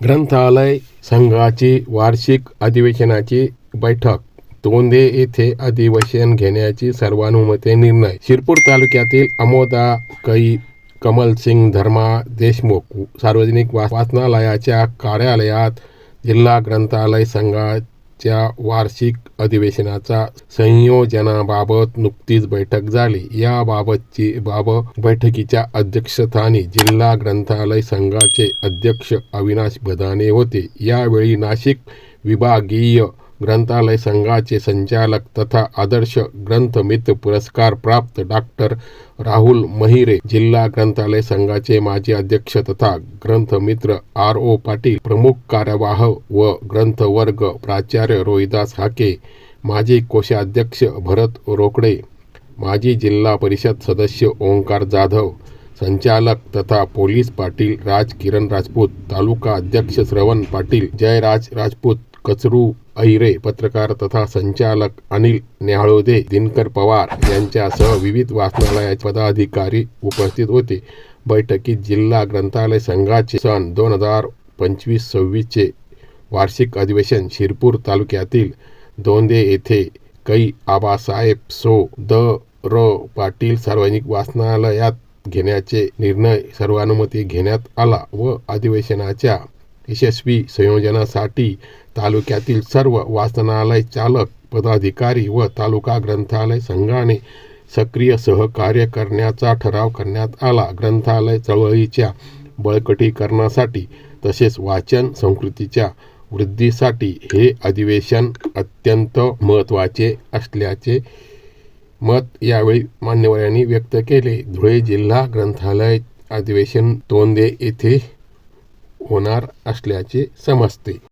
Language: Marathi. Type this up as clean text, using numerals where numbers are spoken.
ग्रंथालय संघाची वार्षिक अधिवेशनाची बैठक तोंदे येथे अधिवेशन घेण्याची सर्वानुमते निर्णय. शिरपूर तालुक्यातील अमोदा कै कमलसिंग धर्मा देशमुख सार्वजनिक वाचनालयाच्या कार्यालयात जिल्हा ग्रंथालय संघाच्या वार्षिक अधिवेशनाचा संयोजनाबाबत नुकतीच बैठक झाली. याबाबतची बैठकीच्या अध्यक्षस्थानी जिल्हा ग्रंथालय संघाचे अध्यक्ष अविनाश बदाने होते. यावेळी नाशिक विभागीय ग्रंथालय संघाचे संचालक तथा आदर्श ग्रंथमित्र पुरस्कार प्राप्त डॉक्टर राहुल महिरे, जिल्हा ग्रंथालय संघाचे माजी अध्यक्ष तथा ग्रंथमित्र R.O. पाटील, प्रमुख कार्यवाह व ग्रंथवर्ग प्राचार्य रोहिदास हाके, माजी कोषाध्यक्ष भरत रोकडे, माजी जिल्हा परिषद सदस्य ओंकार जाधव, संचालक तथा पोलीस पाटील राज किरण राजपूत, तालुका अध्यक्ष श्रवण पाटील, जयराज राजपूत, कचरू अहिरे, पत्रकार तथा संचालक अनिल न्याहाळोदे, दिनकर पवार यांच्यासह विविध वाचनालयाचे पदाधिकारी उपस्थित होते. बैठकीत जिल्हा ग्रंथालय संघाचे सन 2025-26 वार्षिक अधिवेशन शिरपूर तालुक्यातील दोंदे येथे कै आबासाहेब सो. द. र. पाटील सार्वजनिक वाचनालयात घेण्याचे निर्णय सर्वानुमते घेण्यात आला व अधिवेशनाच्या यशस्वी संयोजनासाठी तालुक्यातील सर्व वाचनालय चालक, पदाधिकारी व तालुका ग्रंथालय संघाने सक्रिय सहकार्य करण्याचा ठराव करण्यात आला. ग्रंथालय चळवळीच्या बळकटीकरणासाठी तसेच वाचन संस्कृतीच्या वृद्धीसाठी हे अधिवेशन अत्यंत महत्त्वाचे असल्याचे मत यावेळी मान्यवरांनी व्यक्त केले. धुळे जिल्हा ग्रंथालय अधिवेशन तोंदे येथे होणार असल्याचे समजते.